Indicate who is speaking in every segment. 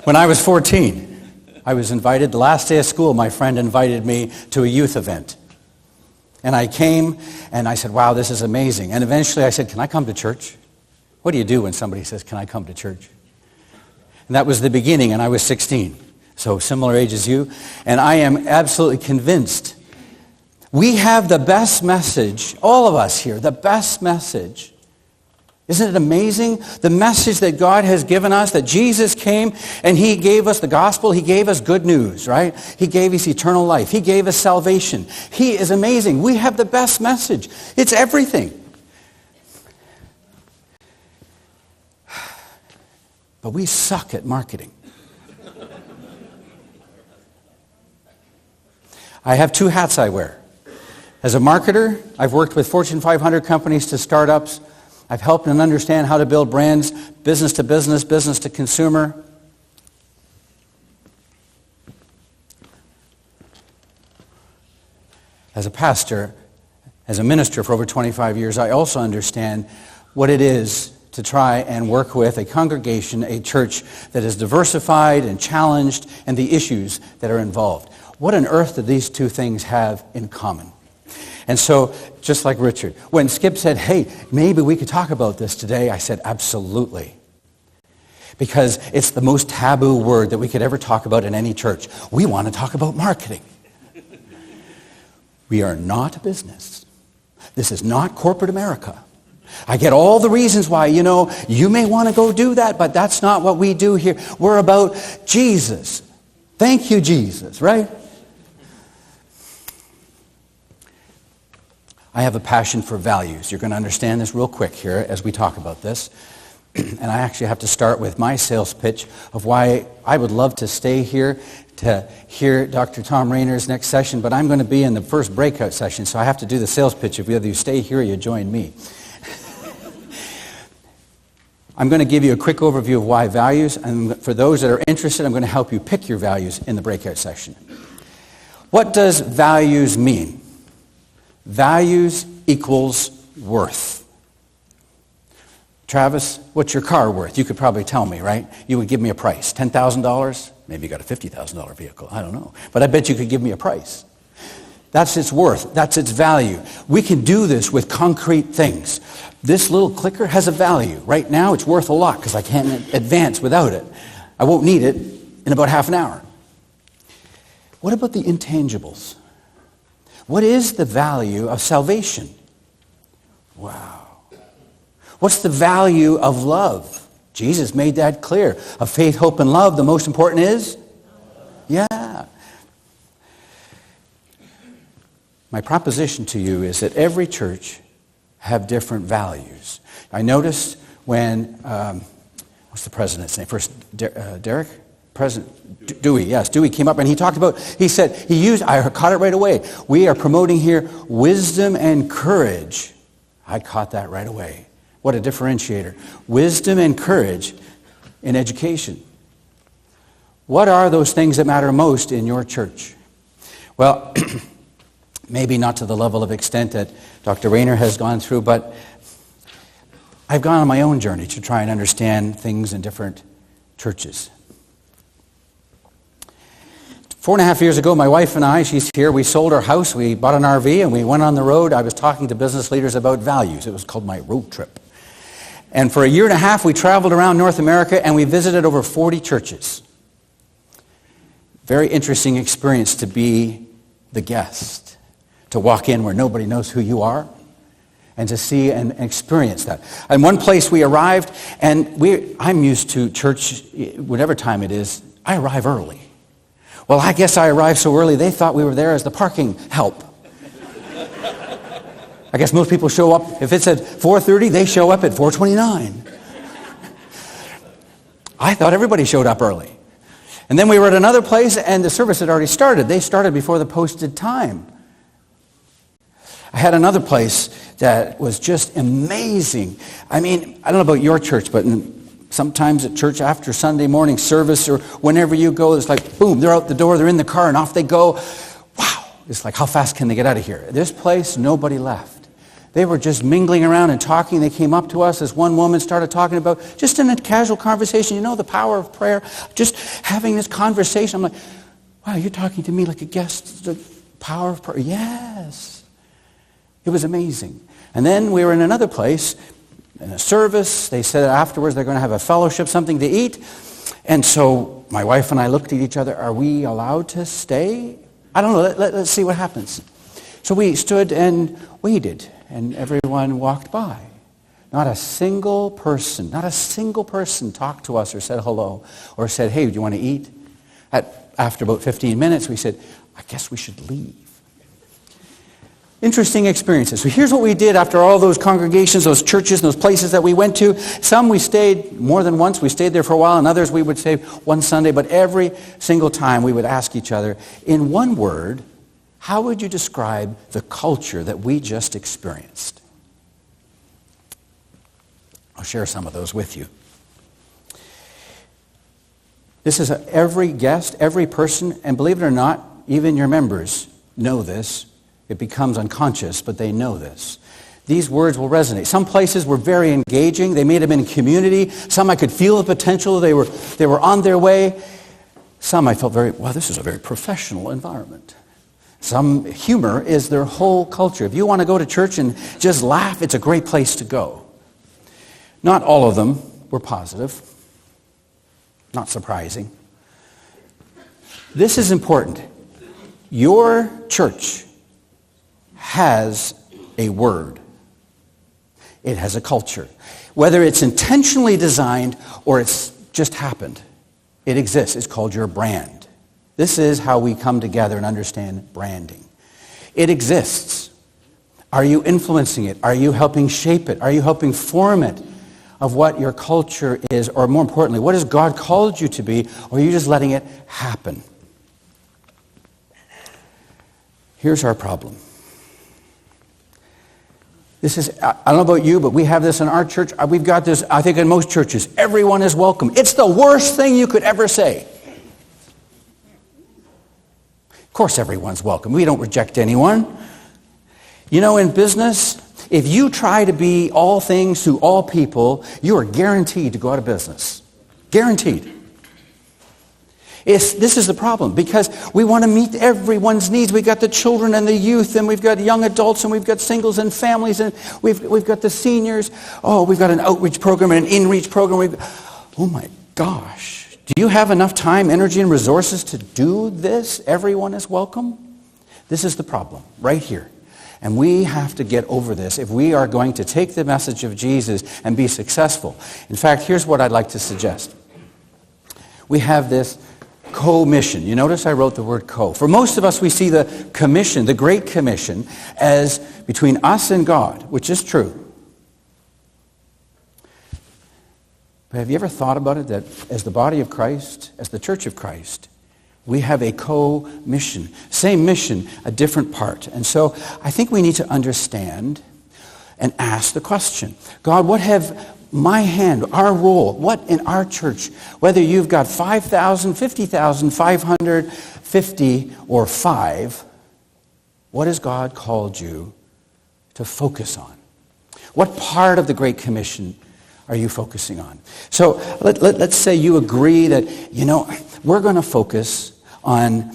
Speaker 1: When I was 14, I was invited, the last day of school, my friend invited me to a youth event. And I came, and I said, wow, this is amazing. And eventually I said, can I come to church? What do you do when somebody says, can I come to church? And that was the beginning, and I was 16. So similar age as you. And I am absolutely convinced we have the best message, all of us here, the best message. Isn't it amazing? The message that God has given us, that Jesus came and he gave us the gospel. He gave us good news, right? He gave us eternal life. He gave us salvation. He is amazing. We have the best message. It's everything. But we suck at marketing. I have two hats I wear. As a marketer, I've worked with Fortune 500 companies to startups. I've helped them understand how to build brands, business to business, business to consumer. As a pastor, as a minister for over 25 years, I also understand what it is to try and work with a congregation, a church that is diversified and challenged, and the issues that are involved. What on earth do these two things have in common? And so, just like Richard, when Skip said, hey, maybe we could talk about this today, I said, absolutely. Because it's the most taboo word that we could ever talk about in any church. We want to talk about marketing. We are not a business. This is not corporate America. I get all the reasons why, you may want to go do that, but that's not what we do here. We're about Jesus. Thank you, Jesus, right? I have a passion for values. You're going to understand this real quick here as we talk about this. And I actually have to start with my sales pitch of why I would love to stay here to hear Dr. Tom Rayner's next session, but I'm going to be in the first breakout session, so I have to do the sales pitch of whether you stay here or you join me. I'm going to give you a quick overview of why values, and for those that are interested, I'm going to help you pick your values in the breakout session. What does values mean? Values equals worth. Travis, what's your car worth? You could probably tell me, right? You would give me a price. $10,000? Maybe you got a $50,000 vehicle. I don't know. But I bet you could give me a price. That's its worth. That's its value. We can do this with concrete things. This little clicker has a value. Right now it's worth a lot because I can't advance without it. I won't need it in about half an hour. What about the intangibles? What is the value of salvation? Wow. What's the value of love? Jesus made that clear. Of faith, hope, and love, the most important is? Yeah. My proposition to you is that every church have different values. I noticed when, what's the president's name? First, Derek? President Dewey, yes, Dewey came up and he talked about, I caught it right away. We are promoting here wisdom and courage. I caught that right away. What a differentiator. Wisdom and courage in education. What are those things that matter most in your church? Well, maybe not to the level of extent that Dr. Rayner has gone through, but I've gone on my own journey to try and understand things in different churches. 4.5 years ago, my wife and I, she's here, we sold our house, we bought an RV, and we went on the road. I was talking to business leaders about values. It was called my road trip. And for 1.5 years, we traveled around North America, and we visited over 40 churches. Very interesting experience to be the guest, to walk in where nobody knows who you are, and to see and experience that. In one place we arrived, and I'm used to church, whatever time it is, I arrive early. Well, I guess I arrived so early, they thought we were there as the parking help. I guess most people show up, if it's at 4:30, they show up at 4:29. I thought everybody showed up early. And then we were at another place, and the service had already started. They started before the posted time. I had another place that was just amazing. I mean, I don't know about your church, but sometimes at church after Sunday morning service or whenever you go, it's like, boom, they're out the door, they're in the car, and off they go. Wow. It's like, how fast can they get out of here? This place, nobody left. They were just mingling around and talking. They came up to us. This one woman started talking about, just in a casual conversation, the power of prayer, just having this conversation. I'm like, wow, you're talking to me like a guest, the power of prayer. Yes. It was amazing. And then we were in another place, in a service. They said afterwards they're going to have a fellowship, something to eat. And so my wife and I looked at each other. Are we allowed to stay? I don't know. Let's see what happens. So we stood and waited, and everyone walked by. Not a single person talked to us or said hello or said, hey, do you want to eat? After about 15 minutes, we said, I guess we should leave. Interesting experiences. So here's what we did after all those congregations, those churches, and those places that we went to. Some we stayed more than once. We stayed there for a while, and others we would stay one Sunday. But every single time we would ask each other, in one word, how would you describe the culture that we just experienced? I'll share some of those with you. This is every guest, every person, and believe it or not, even your members know this. It becomes unconscious, but they know this. These words will resonate. Some places were very engaging. They may have been in community. Some I could feel the potential. They were on their way. Some I felt this is a very professional environment. Some humor is their whole culture. If you want to go to church and just laugh, it's a great place to go. Not all of them were positive. Not surprising. This is important. Your church has a word. It has a culture. Whether it's intentionally designed or it's just happened, it exists. It's called your brand. This is how we come together and understand branding. It exists. Are you influencing it? Are you helping shape it? Are you helping form it of what your culture is? Or more importantly, what has God called you to be? Or are you just letting it happen? Here's our problem. This is, I don't know about you, but we have this in our church. We've got this, I think, in most churches. Everyone is welcome. It's the worst thing you could ever say. Of course everyone's welcome. We don't reject anyone. In business, if you try to be all things to all people, you are guaranteed to go out of business. Guaranteed. This is the problem, because we want to meet everyone's needs. We've got the children and the youth, and we've got young adults, and we've got singles and families, and we've got the seniors. Oh, we've got an outreach program and an in-reach program. Oh my gosh. Do you have enough time, energy, and resources to do this? Everyone is welcome? This is the problem, right here. And we have to get over this if we are going to take the message of Jesus and be successful. In fact, here's what I'd like to suggest. We have this co-mission. You notice I wrote the word co. For most of us, we see the commission, the Great Commission, as between us and God, which is true. But have you ever thought about it that as the body of Christ, as the church of Christ, we have a co-mission. Same mission, a different part. And so I think we need to understand and ask the question, God, what have my hand, our role, what in our church, whether you've got 5,000, 50,000, 550, or 5, what has God called you to focus on? What part of the Great Commission are you focusing on? So let's say you agree that, we're going to focus on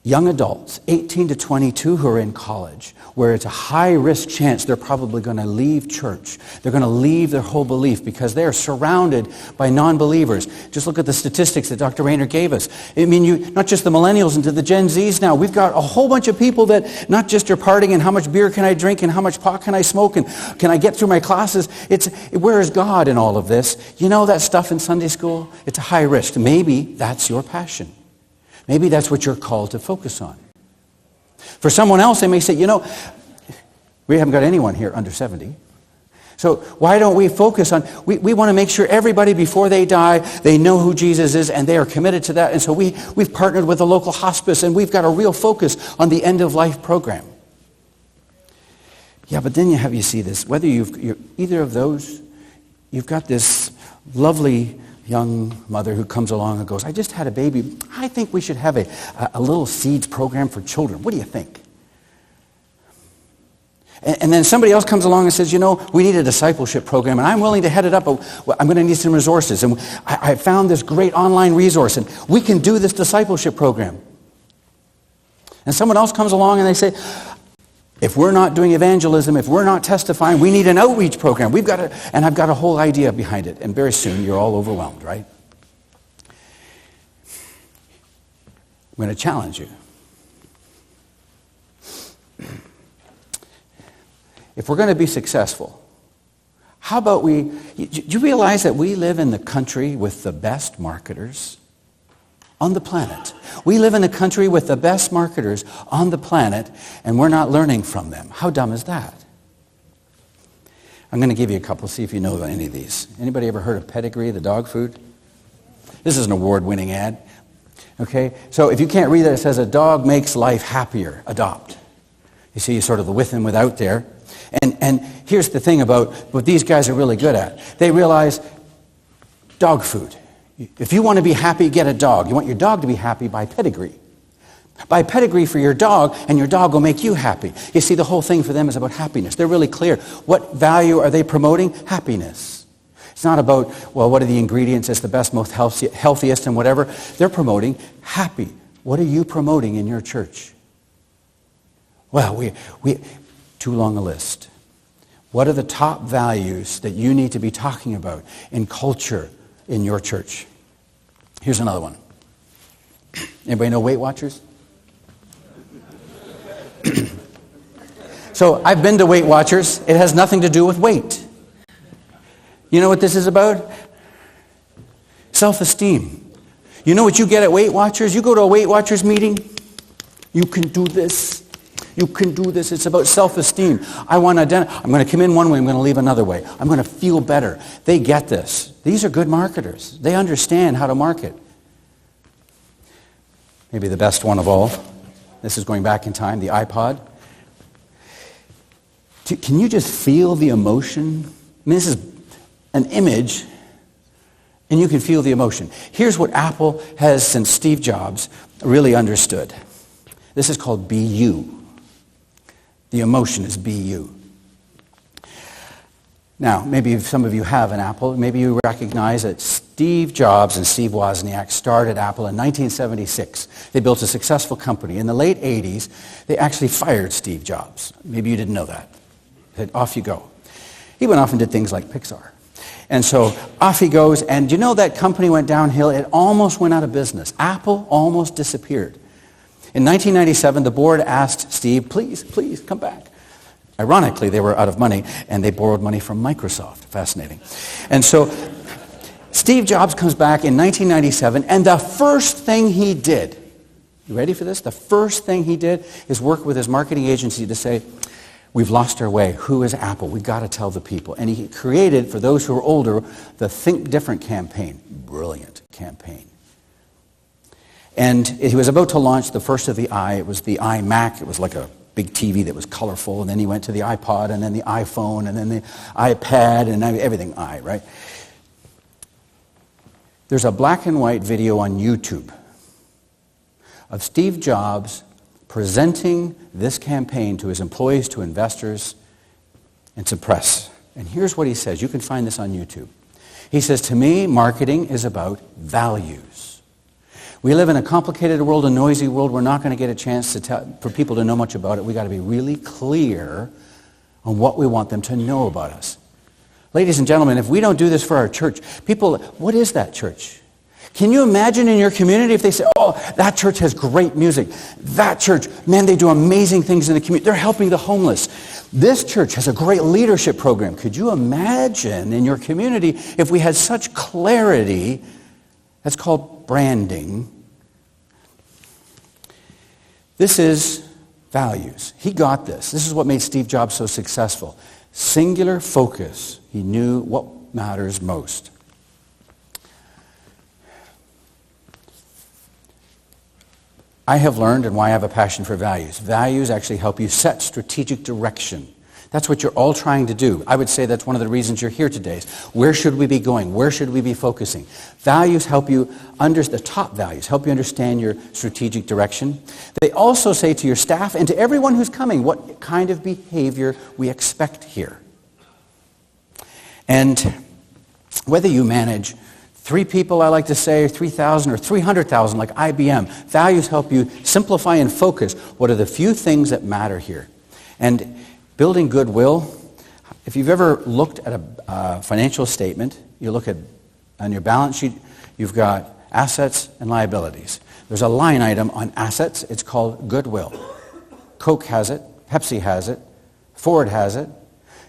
Speaker 1: young adults, 18 to 22, who are in college, where it's a high-risk chance they're probably going to leave church. They're going to leave their whole belief because they're surrounded by non-believers. Just look at the statistics that Dr. Rayner gave us. I mean, not just the millennials and to the Gen Zs now. We've got a whole bunch of people that not just are partying and how much beer can I drink and how much pot can I smoke and can I get through my classes. Where is God in all of this? You know that stuff in Sunday school? It's a high risk. Maybe that's your passion. Maybe that's what you're called to focus on. For someone else, they may say, we haven't got anyone here under 70. So why don't we focus on, we want to make sure everybody before they die, they know who Jesus is and they are committed to that. And so we've partnered with a local hospice and we've got a real focus on the end-of-life program. Yeah, but then you see this, whether you're either of those, you've got this lovely young mother who comes along and goes, I just had a baby. I think we should have a little seeds program for children. What do you think? And then somebody else comes along and says, we need a discipleship program, and I'm willing to head it up, but I'm going to need some resources. And I found this great online resource, and we can do this discipleship program. And someone else comes along and they say, if we're not doing evangelism, if we're not testifying, we need an outreach program. And I've got a whole idea behind it. And very soon, you're all overwhelmed, right? I'm going to challenge you. If we're going to be successful, how about do you realize that we live in the country with the best marketers on the planet? We live in a country with the best marketers on the planet, and we're not learning from them. How dumb is that? I'm going to give you a couple, see if you know any of these. Anybody ever heard of Pedigree, the dog food? This is an award-winning ad. Okay, so if you can't read that, it says a dog makes life happier. Adopt. You see sort of the with and without there. And here's the thing about what these guys are really good at. They realize dog food. If you want to be happy, get a dog. You want your dog to be happy, buy Pedigree. Buy Pedigree for your dog, and your dog will make you happy. You see, the whole thing for them is about happiness. They're really clear. What value are they promoting? Happiness. It's not about, well, what are the ingredients? It's the best, most healthiest, and whatever. They're promoting happy. What are you promoting in your church? Well, we too long a list. What are the top values that you need to be talking about in culture in your church? Here's another one. Anybody know Weight Watchers? So I've been to Weight Watchers. It has nothing to do with weight. You know what this is about? Self-esteem. You know what you get at Weight Watchers? You go to a Weight Watchers meeting, you can do this. You can do this. It's about self-esteem. I'm going to come in one way, I'm going to leave another way. I'm going to feel better. They get this. These are good marketers. They understand how to market. Maybe the best one of all. This is going back in time, the iPod. Can you just feel the emotion? I mean, this is an image, and you can feel the emotion. Here's what Apple has, since Steve Jobs, really understood. This is called Be You. The emotion is Be You. Now, maybe some of you have an Apple. Maybe you recognize that Steve Jobs and Steve Wozniak started Apple in 1976. They built a successful company. In the late 80s, they actually fired Steve Jobs. Maybe you didn't know that. They said, off you go. He went off and did things like Pixar. And so off he goes, and you know that company went downhill. It almost went out of business. Apple almost disappeared. In 1997, the board asked Steve, please come back. Ironically, they were out of money, and they borrowed money from Microsoft. Fascinating. And so Steve Jobs comes back in 1997, and the first thing he did, you ready for this? The first thing he did is work with his marketing agency to say, we've lost our way. Who is Apple? We've got to tell the people. And he created, for those who are older, the Think Different campaign. Brilliant campaign. And he was about to launch the first of the i. It was the iMac. It was like a big TV that was colorful. And then he went to the iPod, and then the iPhone, and then the iPad, and everything i, right? There's a black and white video on YouTube of Steve Jobs presenting this campaign to his employees, to investors, and to press. And here's what he says. You can find this on YouTube. He says, to me, marketing is about values. We live in a complicated world, a noisy world. We're not going to get a chance for people to know much about it. We've got to be really clear on what we want them to know about us. Ladies and gentlemen, if we don't do this for our church, people, what is that church? Can you imagine in your community if they say, oh, that church has great music. That church, man, they do amazing things in the community. They're helping the homeless. This church has a great leadership program. Could you imagine in your community if we had such clarity? That's called branding. This is values. He got this. This is what made Steve Jobs so successful. Singular focus. He knew what matters most. I have learned, and why I have a passion for values. Values actually help you set strategic direction. That's what you're all trying to do. I would say that's one of the reasons you're here today. Is where should we be going? Where should we be focusing? Values help you, the top values help you understand your strategic direction. They also say to your staff and to everyone who's coming what kind of behavior we expect here. And whether you manage 3 people, I like to say, 3,000 or 300,000 like IBM, values help you simplify and focus what are the few things that matter here. And building goodwill, if you've ever looked at a financial statement, you look at on your balance sheet, you've got assets and liabilities. There's a line item on assets, it's called goodwill. Coke has it, Pepsi has it, Ford has it.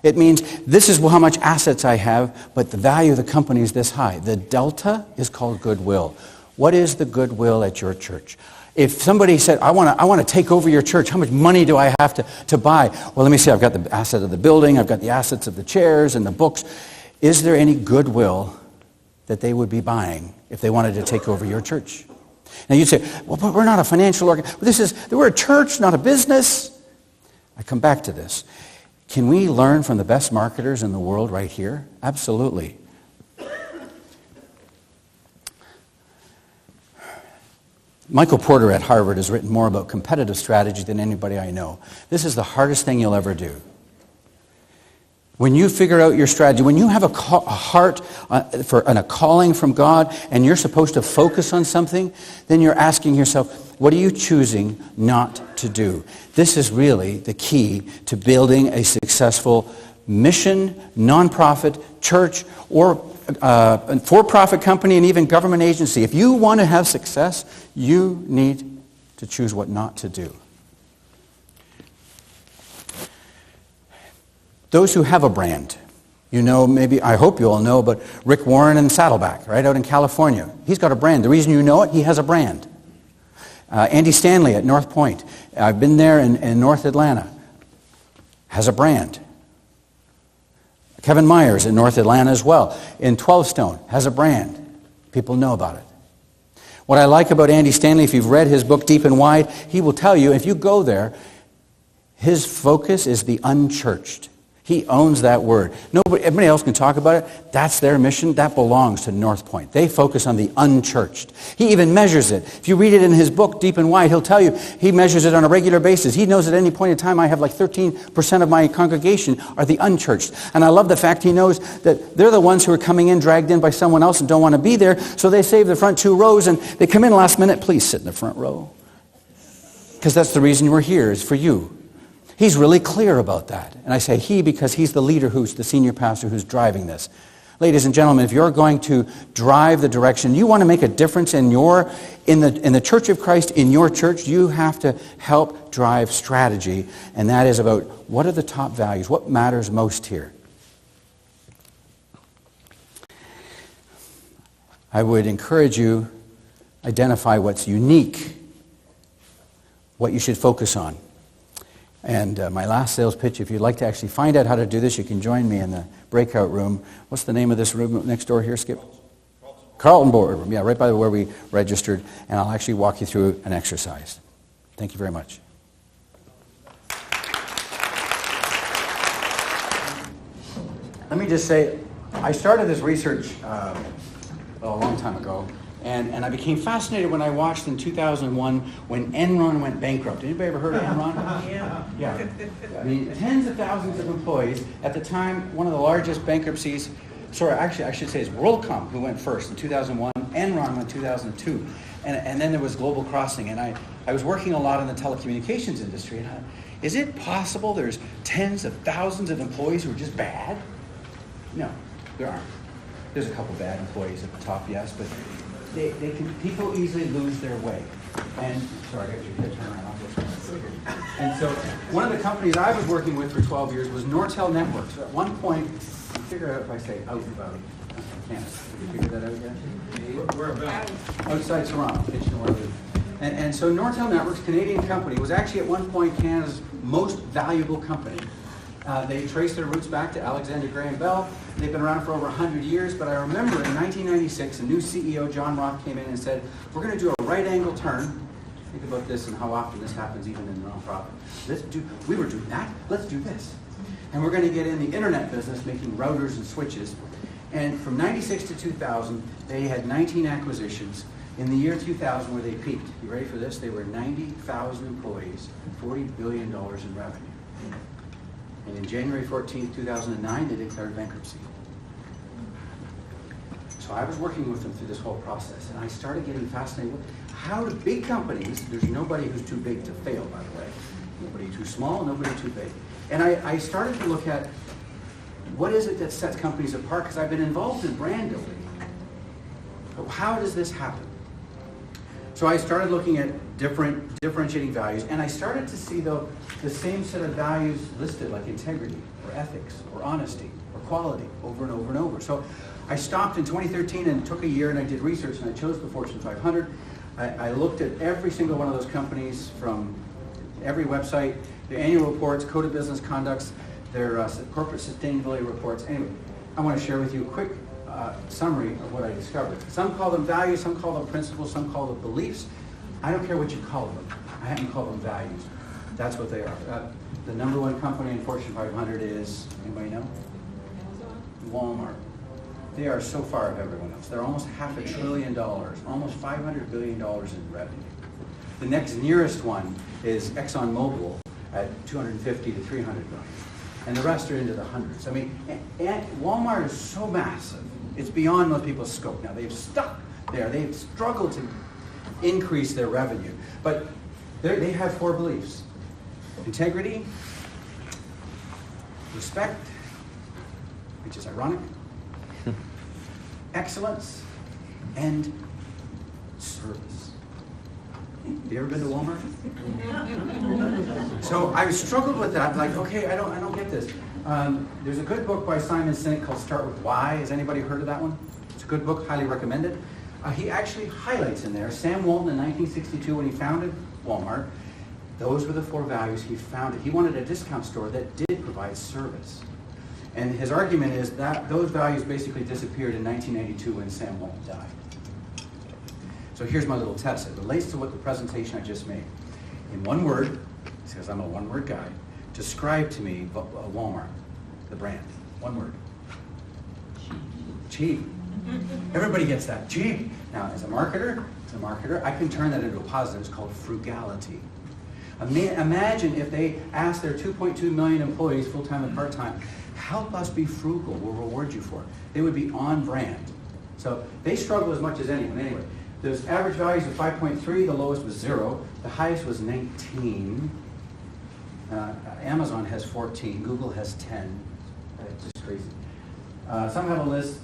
Speaker 1: It means this is how much assets I have, but the value of the company is this high. The delta is called goodwill. What is the goodwill at your church? If somebody said, I want to take over your church, how much money do I have to buy? Well, let me see, I've got the asset of the building, I've got the assets of the chairs and the books. Is there any goodwill that they would be buying if they wanted to take over your church? Now you'd say, well, but we're not a financial organization. We're a church, not a business. I come back to this. Can we learn from the best marketers in the world right here? Absolutely. Michael Porter at Harvard has written more about competitive strategy than anybody I know. This is the hardest thing you'll ever do. When you figure out your strategy, when you have a heart and a calling from God and you're supposed to focus on something, then you're asking yourself, what are you choosing not to do? This is really the key to building a successful mission, nonprofit, church, or for-profit company and even government agency. If you want to have success, you need to choose what not to do. Those who have a brand, you know, maybe, I hope you all know, but Rick Warren and Saddleback, right out in California. He's got a brand. The reason you know it, he has a brand. Andy Stanley at North Point. I've been there in North Atlanta. Has a brand. Kevin Myers in North Atlanta as well. In 12 Stone, has a brand. People know about it. What I like about Andy Stanley, if you've read his book Deep and Wide, he will tell you, if you go there, his focus is the unchurched. He owns that word. Everybody else can talk about it. That's their mission. That belongs to North Point. They focus on the unchurched. He even measures it. If you read it in his book, Deep and Wide, he'll tell you he measures it on a regular basis. He knows at any point in time I have like 13% of my congregation are the unchurched. And I love the fact he knows that they're the ones who are coming in, dragged in by someone else and don't want to be there, so they save the front 2 rows and they come in last minute, please sit in the front row. Because that's the reason we're here, is for you. He's really clear about that. And I say he because he's the leader, who's the senior pastor who's driving this. Ladies and gentlemen, if you're going to drive the direction, you want to make a difference in the Church of Christ, in your church, you have to help drive strategy. And that is about what are the top values, what matters most here. I would encourage you identify what's unique, what you should focus on. And my last sales pitch, if you'd like to actually find out how to do this, you can join me in the breakout room. What's the name of this room next door here, Skip? Carlton Boardroom. Yeah, right by where we registered. And I'll actually walk you through an exercise. Thank you very much. Let me just say, I started this research a long time ago. And I became fascinated when I watched in 2001 when Enron went bankrupt. Anybody ever heard of Enron? Yeah. I mean, tens of thousands of employees. At the time, one of the largest bankruptcies, I should say it's WorldCom who went first in 2001. Enron went in 2002. And then there was Global Crossing. And I was working a lot in the telecommunications industry. And is it possible there's tens of thousands of employees who are just bad? No, there aren't. There's a couple bad employees at the top, yes, but people easily lose their way. And sorry, I got your head turned around. And so one of the companies I was working with for 12 years was Nortel Networks. So at one point, figure out if I say out about Canada. Did you figure that out yet? Where about? Outside Toronto, Kitchener. And so Nortel Networks, Canadian company, was actually at one point Canada's most valuable company. They traced their roots back to Alexander Graham Bell. They've been around for over 100 years, but I remember in 1996, a new CEO, John Roth, came in and said, we're going to do a right-angle turn. Think about this and how often this happens even in the nonprofit. We were doing that, let's do this. And we're going to get in the internet business, making routers and switches. And from 96 to 2000, they had 19 acquisitions. In the year 2000, where they peaked, you ready for this? They were 90,000 employees, $40 billion in revenue. And in January 14, 2009, they declared bankruptcy. So I was working with them through this whole process, and I started getting fascinated with how do big companies, there's nobody who's too big to fail, by the way. Nobody too small, nobody too big. And I started to look at what is it that sets companies apart, because I've been involved in brand building. But how does this happen? So I started looking at differentiating values, and I started to see, though, the same set of values listed, like integrity, or ethics, or honesty, or quality, over and over and over. So I stopped in 2013 and took a year, and I did research, and I chose the Fortune 500. I looked at every single one of those companies, from every website, their annual reports, code of business conducts, their corporate sustainability reports. Anyway, I want to share with you a quick summary of what I discovered. Some call them values, some call them principles, some call them beliefs. I don't care what you call them. I happen to call them values. That's what they are. The number one company in Fortune 500 is, anybody know? Walmart. They are so far of everyone else. They're almost $500 billion, almost $500 billion in revenue. The next nearest one is ExxonMobil at 250 to 300 billion. And the rest are into the hundreds. I mean, and Walmart is so massive, it's beyond most people's scope. Now, they've stuck there. They've struggled to increase their revenue. But they have four beliefs: integrity, respect, which is ironic, excellence, and service. Have you ever been to Walmart? So I struggled with that, like, okay, I don't get this. There's a good book by Simon Sinek called Start With Why. Has anybody heard of that one? It's a good book, highly recommended. He actually highlights in there, Sam Walton in 1962, when he founded Walmart, those were the four values he founded. He wanted a discount store that did provide service. And his argument is that those values basically disappeared in 1992 when Sam Walton died. So here's my little test. It relates to what the presentation I just made. In one word, because I'm a one-word guy, describe to me Walmart, the brand. One word. Cheap. Everybody gets that. Cheap. Now, as a marketer, I can turn that into a positive. It's called frugality. Imagine if they asked their 2.2 million employees, full-time and part-time, help us be frugal, we'll reward you for it. They would be on brand. So they struggle as much as anyone. Anyway, there's average values of 5.3, the lowest was 0, the highest was 19. Amazon has 14, Google has 10. It's just crazy. Some have a list.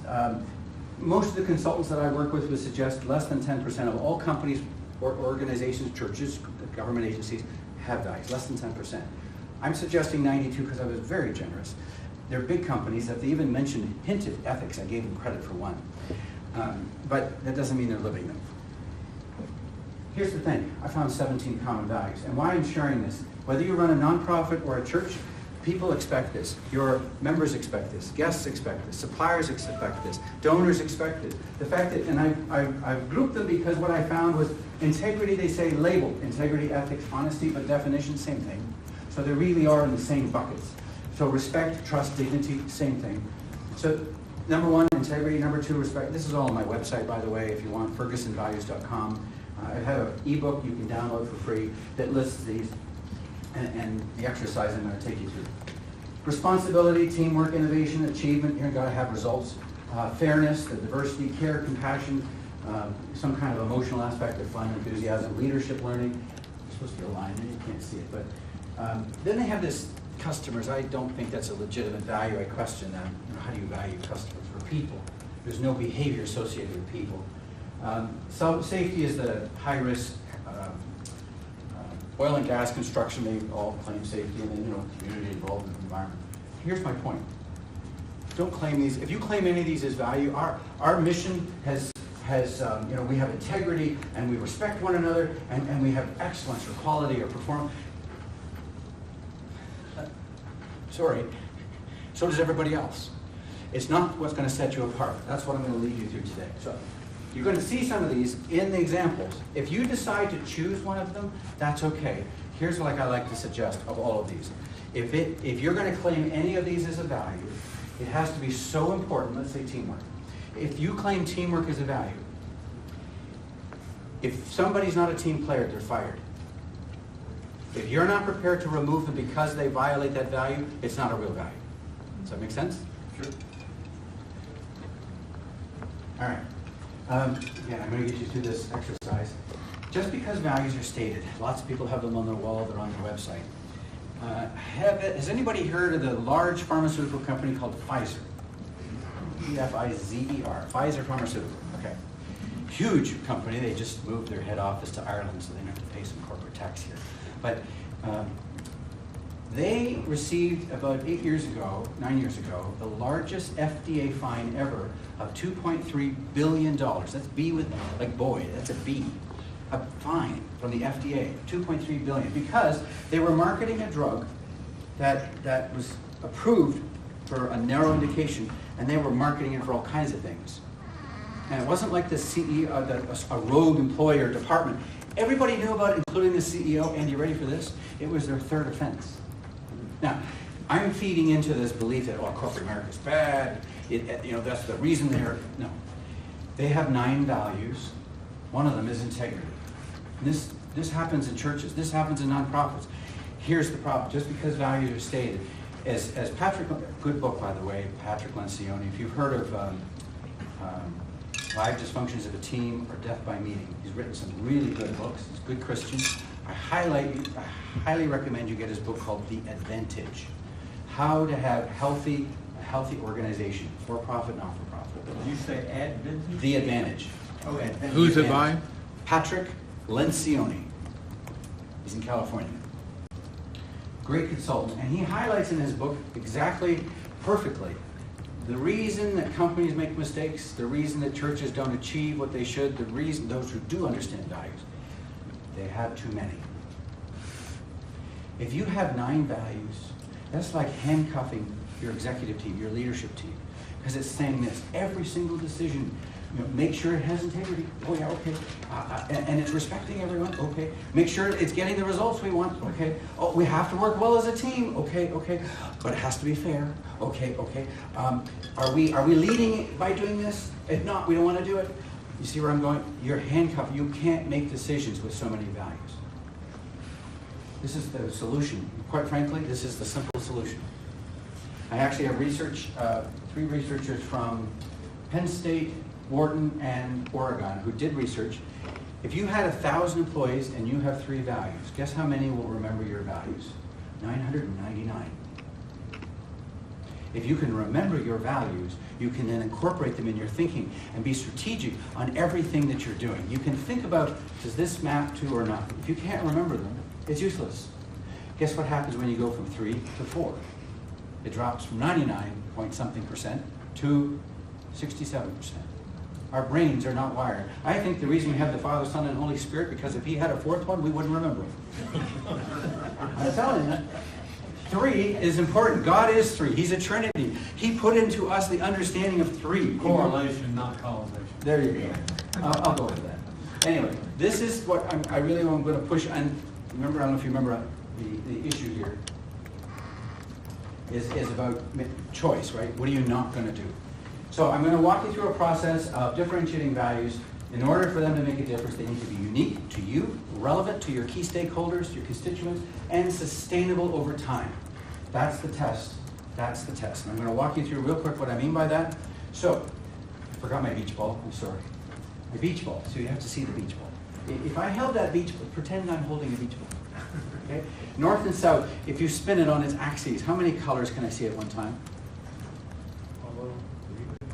Speaker 1: Most of the consultants that I work with would suggest less than 10% of all companies or organizations, churches, government agencies have values, less than 10%. I'm suggesting 92 because I was very generous. They're big companies that they even hinted ethics. I gave them credit for one. But that doesn't mean they're living them. Here's the thing. I found 17 common values. And why I'm sharing this, whether you run a nonprofit or a church, people expect this. Your members expect this. Guests expect this. Suppliers expect this. Donors expect it. The fact that, and I've grouped them because what I found was integrity, they say label. Integrity, ethics, honesty, but definition, same thing. So they really are in the same buckets. So respect, trust, dignity, same thing. So number one, integrity. Number two, respect. This is all on my website, by the way, if you want, fergusonvalues.com. I have an ebook you can download for free that lists these and the exercise I'm going to take you through. Responsibility, teamwork, innovation, achievement. You've got to have results. Fairness, the diversity, care, compassion, some kind of emotional aspect of fun, enthusiasm, leadership, learning. It's supposed to be a line there, you can't see it. But then they have this customers. I don't think that's a legitimate value. I question them. How do you value customers or people? There's no behavior associated with people. So safety is the high risk. Oil and gas, construction, they all claim safety, and then community involvement in the environment. Here's my point. Don't claim these. If you claim any of these as value, our mission has we have integrity and we respect one another and we have excellence or quality or performance. Sorry, so does everybody else. It's not what's going to set you apart. That's what I'm going to lead you through today. So you're going to see some of these in the examples. If you decide to choose one of them, that's okay. Here's what I like to suggest of all of these. If you're going to claim any of these as a value, it has to be so important. Let's say teamwork. If you claim teamwork as a value, if somebody's not a team player, they're fired. If you're not prepared to remove them because they violate that value, it's not a real value. Does that make sense?
Speaker 2: Sure.
Speaker 1: All right. Again, I'm going to get you through this exercise. Just because values are stated, lots of people have them on their wall, they're on their website. Has anybody heard of the large pharmaceutical company called Pfizer? P-F-I-Z-E-R, Pfizer Pharmaceutical. Okay. Huge company. They just moved their head office to Ireland so they don't have to pay some corporate tax here. But they received about 9 years ago, the largest FDA fine ever of $2.3 billion. That's B with, like boy, that's a B. A fine from the FDA, $2.3 billion, because they were marketing a drug that was approved for a narrow indication, and they were marketing it for all kinds of things. And it wasn't like the CEO, a rogue employer department. Everybody knew about it, including the CEO, and you ready for this? It was their third offense. Now, I'm feeding into this belief that, oh, corporate America's bad, that's the reason they're, no. They have 9 values. One of them is integrity. This happens in churches. This happens in nonprofits. Here's the problem. Just because values are stated, as Patrick, good book, by the way, Patrick Lencioni, if you've heard of 5 Dysfunctions of a Team or Death by Meeting, he's written some really good books. He's a good Christian. I highly recommend you get his book called The Advantage. How to have a healthy organization, for-profit, not-for-profit.
Speaker 2: Did you say Advantage?
Speaker 1: The Advantage.
Speaker 2: Oh, Advantage.
Speaker 3: Who's it by?
Speaker 1: Patrick Lencioni. He's in California. Great consultant. And he highlights in his book exactly, perfectly, the reason that companies make mistakes, the reason that churches don't achieve what they should, the reason those who do understand values, they have too many. If you have 9 values, that's like handcuffing your executive team, your leadership team, because it's saying this, every single decision, make sure it has integrity. Oh yeah, okay. And it's respecting everyone. Okay. Make sure it's getting the results we want. Okay. Oh, we have to work well as a team. Okay, okay. But it has to be fair. Okay, okay. Are we leading by doing this? If not, we don't want to do it. You see where I'm going? You're handcuffed. You can't make decisions with so many values. This is the solution. Quite frankly, this is the simple solution. I actually have 3 researchers from Penn State, Wharton, and Oregon who did research. If you had 1,000 employees and you have 3 values, guess how many will remember your values? 999. If you can remember your values, you can then incorporate them in your thinking and be strategic on everything that you're doing. You can think about, does this map to or not? If you can't remember them, it's useless. Guess what happens when you go from 3 to 4? It drops from 99-point-something% to 67%. Our brains are not wired. I think the reason we have the Father, Son, and Holy Spirit, because if he had a 4th one, we wouldn't remember him. I'm telling you. 3 is important. God is 3. He's a Trinity. He put into us the understanding of 3.
Speaker 2: Correlation, not causation.
Speaker 1: There you go. I'll go with that. Anyway, this is what I really am going to push. And remember, I don't know if you remember the issue here is about choice, right? What are you not going to do? So I'm going to walk you through a process of differentiating values. In order for them to make a difference, they need to be unique to you, relevant to your key stakeholders, your constituents, and sustainable over time. That's the test. That's the test. And I'm going to walk you through real quick what I mean by that. So, I forgot my beach ball. I'm sorry. My beach ball. So you have to see the beach ball. If I held that beach ball, pretend I'm holding a beach ball. Okay? North and south, if you spin it on its axes, how many colors can I see at one time?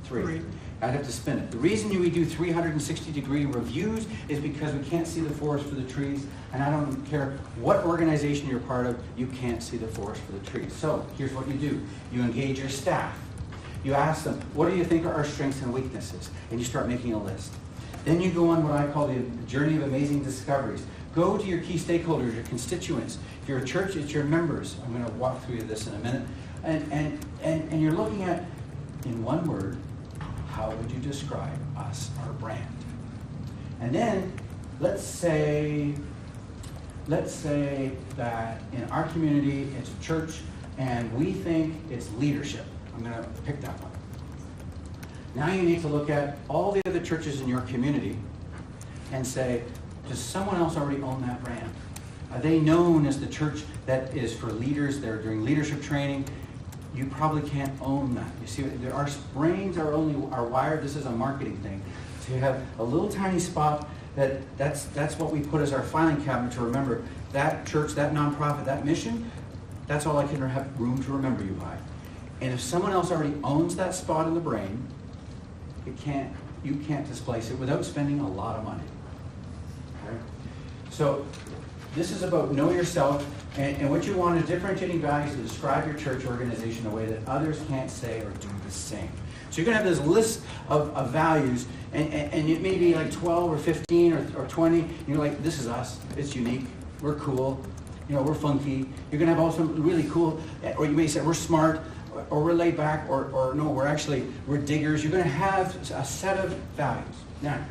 Speaker 1: 3. I'd have to spin it. The reason we do 360-degree reviews is because we can't see the forest for the trees, and I don't care what organization you're part of, you can't see the forest for the trees. So here's what you do. You engage your staff. You ask them, what do you think are our strengths and weaknesses? And you start making a list. Then you go on what I call the journey of amazing discoveries. Go to your key stakeholders, your constituents. If you're a church, it's your members. I'm going to walk through this in a minute. And you're looking at, in one word, how would you describe us, our brand? And then, let's say let's say that in our community, it's a church, and we think it's leadership. I'm going to pick that one. Now you need to look at all the other churches in your community and say, does someone else already own that brand? Are they known as the church that is for leaders? They're doing leadership training. You probably can't own that. You see, our brains are wired. This is a marketing thing. So you have a little tiny spot that's what we put as our filing cabinet to remember that church, that nonprofit, that mission. That's all I can have room to remember you by. And if someone else already owns that spot in the brain, you can't displace it without spending a lot of money. Okay? So this is about know yourself, and what you want is differentiating values to describe your church organization in a way that others can't say or do the same. So you're going to have this list of values, and it may be like 12 or 15 or 20, and you're like, this is us, it's unique, we're cool, we're funky. You're going to have also really cool, or you may say we're smart, or we're laid back, or no, we're diggers. You're going to have a set of values. Now,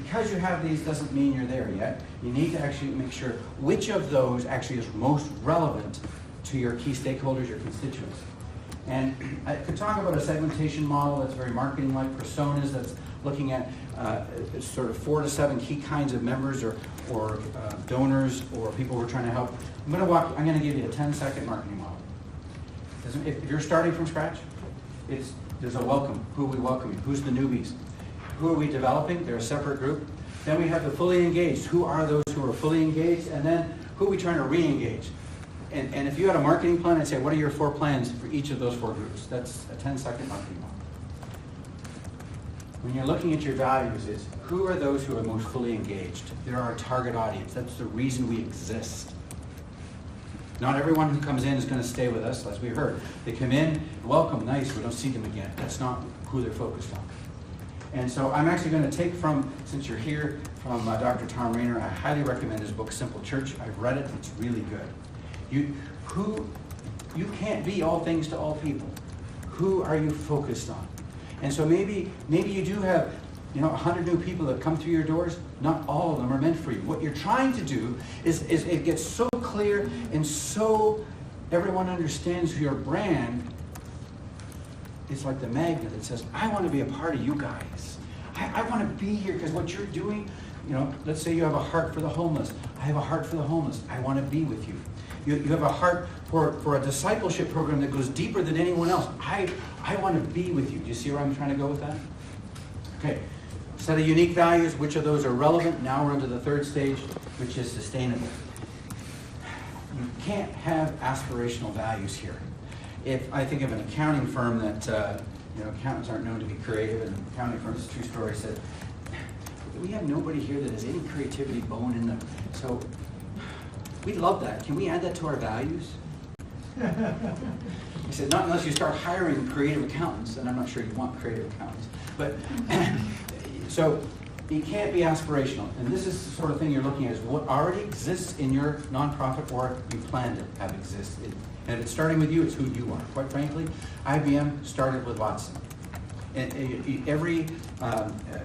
Speaker 1: because you have these doesn't mean you're there yet. You need to actually make sure which of those actually is most relevant to your key stakeholders, your constituents. And I could talk about a segmentation model that's very marketing-like, personas that's looking at sort of 4 to 7 key kinds of members or donors or people we're trying to help. I'm going to give you a 10-second marketing model. If you're starting from scratch, there's a welcome. Who are we welcoming? Who's the newbies? Who are we developing? They're a separate group. Then we have the fully engaged. Who are those who are fully engaged? And then who are we trying to re-engage? And if you had a marketing plan, I'd say, what are your 4 plans for each of those 4 groups? That's a 10-second marketing model. When you're looking at your values, is who are those who are most fully engaged? They're our target audience. That's the reason we exist. Not everyone who comes in is going to stay with us, as we heard. They come in, welcome, nice, we don't see them again. That's not who they're focused on. And so I'm actually going to take since you're here, from Dr. Tom Rainer. I highly recommend his book, Simple Church. I've read it, it's really good. You can't be all things to all people. Who are you focused on? And so maybe you do have 100 new people that come through your doors. Not all of them are meant for you. What you're trying to do is it gets so clear and so everyone understands your brand. It's like the magnet that says, I want to be a part of you guys. I want to be here because what you're doing, let's say you have a heart for the homeless. I have a heart for the homeless. I want to be with you. You have a heart for a discipleship program that goes deeper than anyone else. I want to be with you. Do you see where I'm trying to go with that? Okay. Set of unique values. Which of those are relevant? Now we're into the 3rd stage, which is sustainable. You can't have aspirational values here. If I think of an accounting firm that, accountants aren't known to be creative, and accounting firms, true story, said, we have nobody here that has any creativity bone in them. So we love that. Can we add that to our values? He said, not unless you start hiring creative accountants, and I'm not sure you want creative accountants. But so it can't be aspirational. And this is the sort of thing you're looking at, is what already exists in your nonprofit or you plan to have existed. And if it's starting with you, it's who you are. Quite frankly, IBM started with Watson.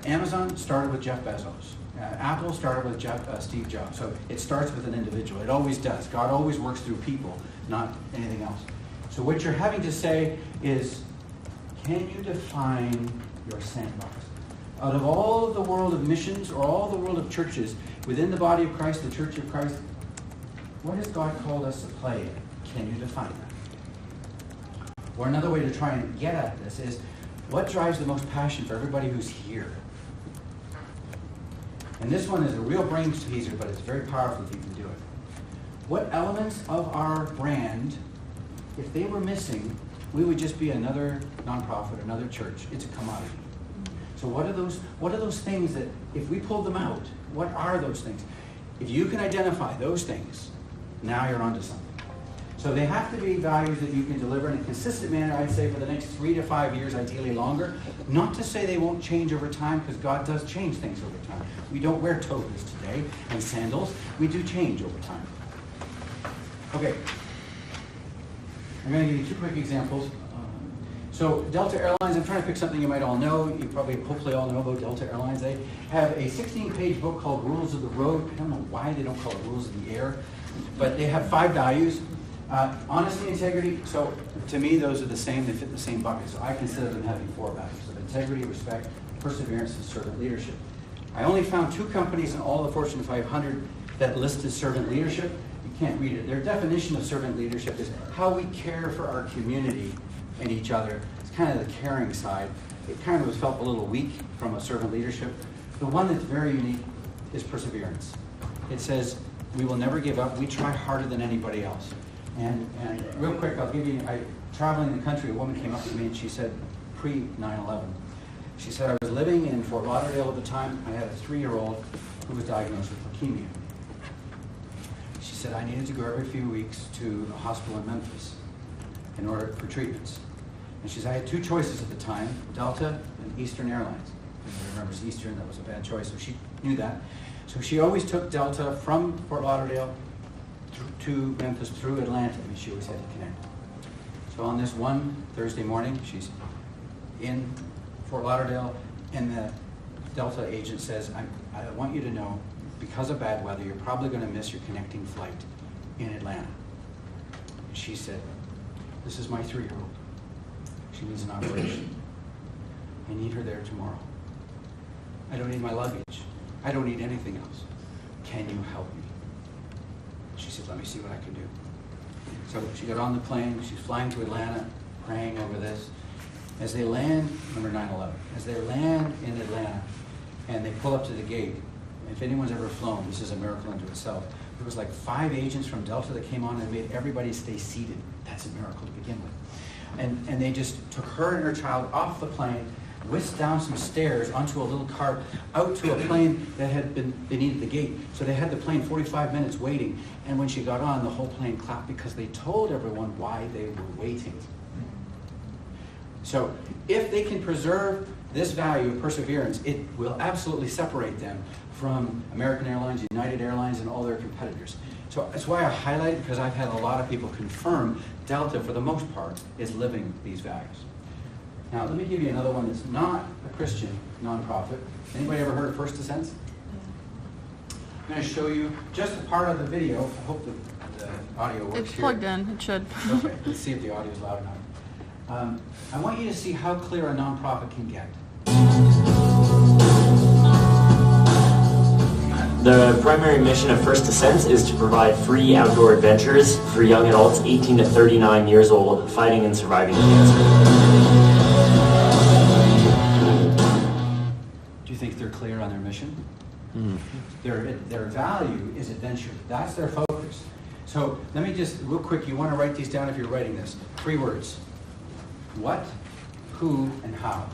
Speaker 1: Amazon started with Jeff Bezos. Apple started with Steve Jobs. So it starts with an individual. It always does. God always works through people, not anything else. So what you're having to say is, can you define your sandbox? Out of all of the world of missions or all the world of churches, within the body of Christ, the Church of Christ, what has God called us to play in? Can you define that? Or another way to try and get at this is, what drives the most passion for everybody who's here? And this one is a real brain teaser, but it's very powerful if you can do it. What elements of our brand, if they were missing, we would just be another nonprofit, another church. It's a commodity. So what are those things that, if we pulled them out, what are those things? If you can identify those things, now you're onto something. So they have to be values that you can deliver in a consistent manner, I'd say, for the next 3 to 5 years, ideally longer. Not to say they won't change over time, because God does change things over time. We don't wear togas today and sandals. We do change over time. Okay. I'm going to give you 2 quick examples. So Delta Airlines, I'm trying to pick something you might all know. You probably, hopefully all know about Delta Airlines. They have a 16-page book called Rules of the Road. I don't know why they don't call it Rules of the Air, but they have 5 values. Honesty, integrity, so to me those are the same, they fit the same bucket. So I consider them having 4 values of integrity, respect, perseverance, and servant leadership. I only found 2 companies in all the Fortune 500 that listed servant leadership. You can't read it. Their definition of servant leadership is how we care for our community and each other. It's kind of the caring side. It kind of felt a little weak from a servant leadership. The one that's very unique is perseverance. It says, we will never give up. We try harder than anybody else. And real quick, I'll give you, traveling the country, a woman came up to me and she said, pre-9/11, she said, I was living in Fort Lauderdale at the time. I had a 3-year-old who was diagnosed with leukemia. She said, I needed to go every few weeks to a hospital in Memphis in order for treatments. And she said, I had 2 choices at the time, Delta and Eastern Airlines. Everybody remembers Eastern, that was a bad choice, so she knew that. So she always took Delta from Fort Lauderdale to Memphis through Atlanta, and she always had to connect. So on this one Thursday morning, she's in Fort Lauderdale, and the Delta agent says, I want you to know, because of bad weather, you're probably going to miss your connecting flight in Atlanta. And she said, this is my 3-year-old. She needs an operation. I need her there tomorrow. I don't need my luggage. I don't need anything else. Can you help me? She said, let me see what I can do. So she got on the plane. She's flying to Atlanta, praying over this. As they land, remember 9/11, as they land in Atlanta and they pull up to the gate, if anyone's ever flown, this is a miracle unto itself. There was like 5 agents from Delta that came on and made everybody stay seated. That's a miracle to begin with. And they just took her and her child off the plane, whisked down some stairs onto a little cart, out to a plane that had been, they needed the gate. So they had the plane 45 minutes waiting. And when she got on, the whole plane clapped because they told everyone why they were waiting. So if they can preserve this value of perseverance, it will absolutely separate them from American Airlines, United Airlines, and all their competitors. So that's why I highlight it, because I've had a lot of people confirm Delta, for the most part, is living these values. Now, let me give you another one that's not a Christian nonprofit. Anybody ever heard of First Ascents? I'm going to show you just a part of the video. I hope the audio works.
Speaker 3: It's plugged in. It should.
Speaker 1: Okay, let's see if the audio is loud enough. I want you to see how clear a nonprofit can get.
Speaker 4: The primary mission of First Ascents is to provide free outdoor adventures for young adults 18 to 39 years old fighting and surviving cancer.
Speaker 1: Do you think they're clear on their mission? Their value is adventure. That's their focus. So let me just, real quick, you want to write these down if you're writing this. 3 words. What, who, and how.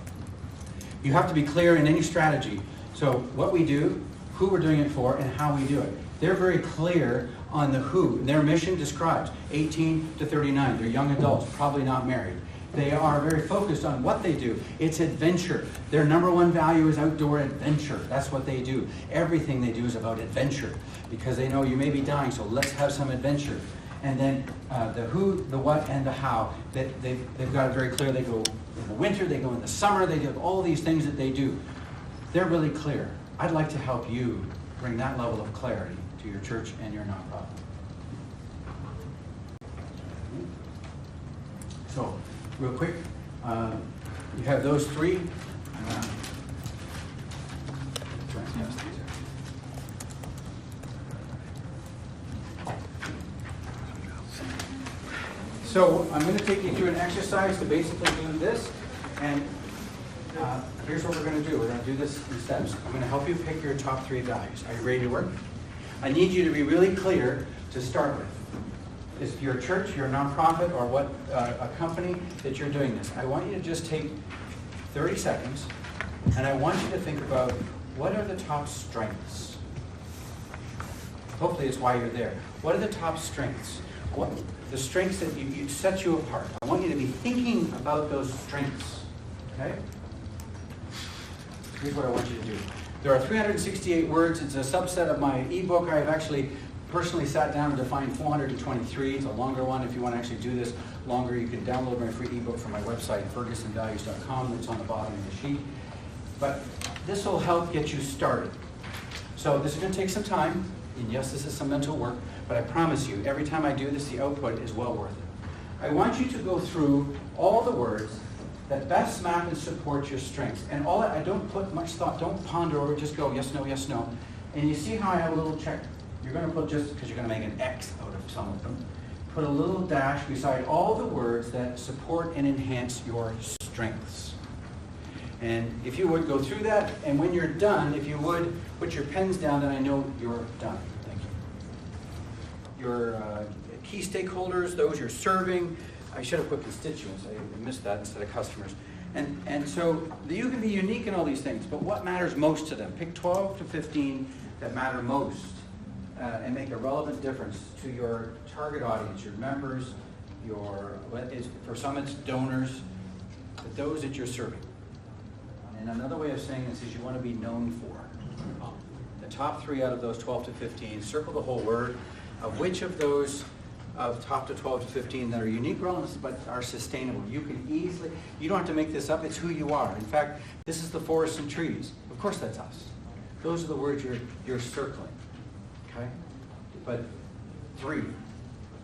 Speaker 1: You have to be clear in any strategy. So what we do, who we're doing it for, and how we do it. They're very clear on the who. Their mission describes 18 to 39. They're young adults, probably not married. They are very focused on what they do. It's adventure. Their number 1 value is outdoor adventure. That's what they do. Everything they do is about adventure, because they know you may be dying, so let's have some adventure. And then the who, the what, and the how. They've got it very clear. They go in the winter, they go in the summer, they do all these things that they do. They're really clear. I'd like to help you bring that level of clarity to your church and your nonprofit. So, real quick, you have those 3. So I'm going to take you through an exercise to basically do this, and here's what we're going to do. We're going to do this in steps. I'm going to help you pick your top 3 values. Are you ready to work? I need you to be really clear to start with. If you're a church, you're a nonprofit, or what a company that you're doing this, I want you to just take 30 seconds, and I want you to think about what are the top strengths. Hopefully it's why you're there. What are the top strengths? What the strengths that you set you apart. I want you to be thinking about those strengths. Okay? Here's what I want you to do. There are 368 words. It's a subset of my ebook. I've actually personally sat down and defined 423. It's a longer one. If you want to actually do this longer, you can download my free ebook from my website, fergusonvalues.com. It's on the bottom of the sheet. But this will help get you started. So this is going to take some time, and yes, this is some mental work, but I promise you, every time I do this, the output is well worth it. I want you to go through all the words that best map and support your strengths. And all that, I don't put much thought, don't ponder over, just go yes, no. And you see how I have a little check. You're going to put, just because you're going to make an X out of some of them, put a little dash beside all the words that support and enhance your strengths. And if you would go through that, and when you're done, if you would put your pens down, then I know you're done. Thank you. Your key stakeholders, those you're serving. I should have put constituents. I missed that instead of customers. And so you can be unique in all these things, but what matters most to them? Pick 12 to 15 that matter most and make a relevant difference to your target audience, your members, for some it's donors, but those that you're serving. And another way of saying this is you want to be known for. The top 3 out of those 12 to 15, circle the whole word, of which of those of top to 12 to 15 that are unique relevance but are sustainable. You can easily, you don't have to make this up, it's who you are. In fact, this is the forests and trees. Of course that's us. Those are the words you're circling, okay? But 3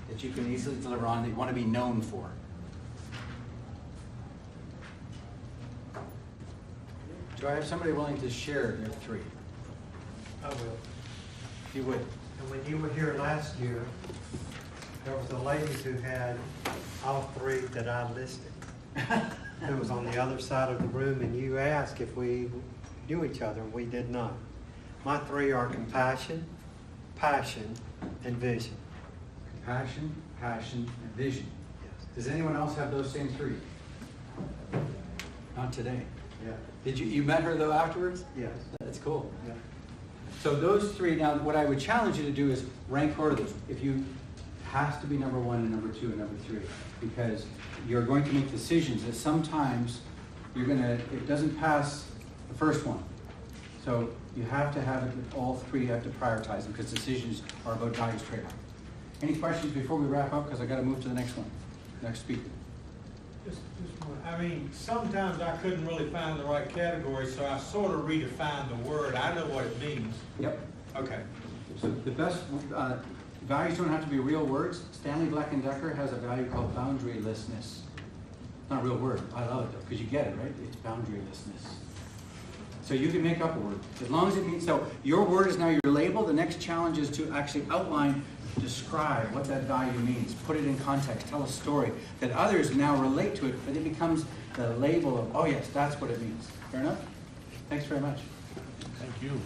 Speaker 1: that you can easily deliver on that you want to be known for. Do I have somebody willing to share their 3?
Speaker 3: I will.
Speaker 1: If you would.
Speaker 3: And when you were here last year, there was a lady who had all 3 that I listed. It was on the other side of the room, and you asked if we knew each other, and we did not. My 3 are compassion, passion, and vision.
Speaker 1: Compassion, passion, and vision.
Speaker 3: Yes.
Speaker 1: Does anyone else have those same 3? Not today.
Speaker 3: Yeah.
Speaker 1: Did you met her though afterwards?
Speaker 3: Yes.
Speaker 1: That's cool.
Speaker 3: Yeah.
Speaker 1: So those 3, now what I would challenge you to do is rank order those. If you has to be number 1 and number 2 and number 3, because you're going to make decisions that sometimes it doesn't pass the first one. So you have to have it, all 3, you have to prioritize them because decisions are about values trade-off. Any questions before we wrap up? Because I got to move to the next one, next speaker.
Speaker 2: Just one. I mean, sometimes I couldn't really find the right category, so I sort of redefined the word. I know what it means.
Speaker 1: Yep.
Speaker 2: Okay.
Speaker 1: So the best, values don't have to be real words. Stanley Black & Decker has a value called boundarylessness. Not a real word. I love it though, because you get it, right? It's boundarylessness. So you can make up a word. As long as it means, so your word is now your label. The next challenge is to actually outline, describe what that value means. Put it in context. Tell a story that others now relate to it, but it becomes the label of, oh yes, that's what it means. Fair enough? Thanks very much.
Speaker 2: Thank you.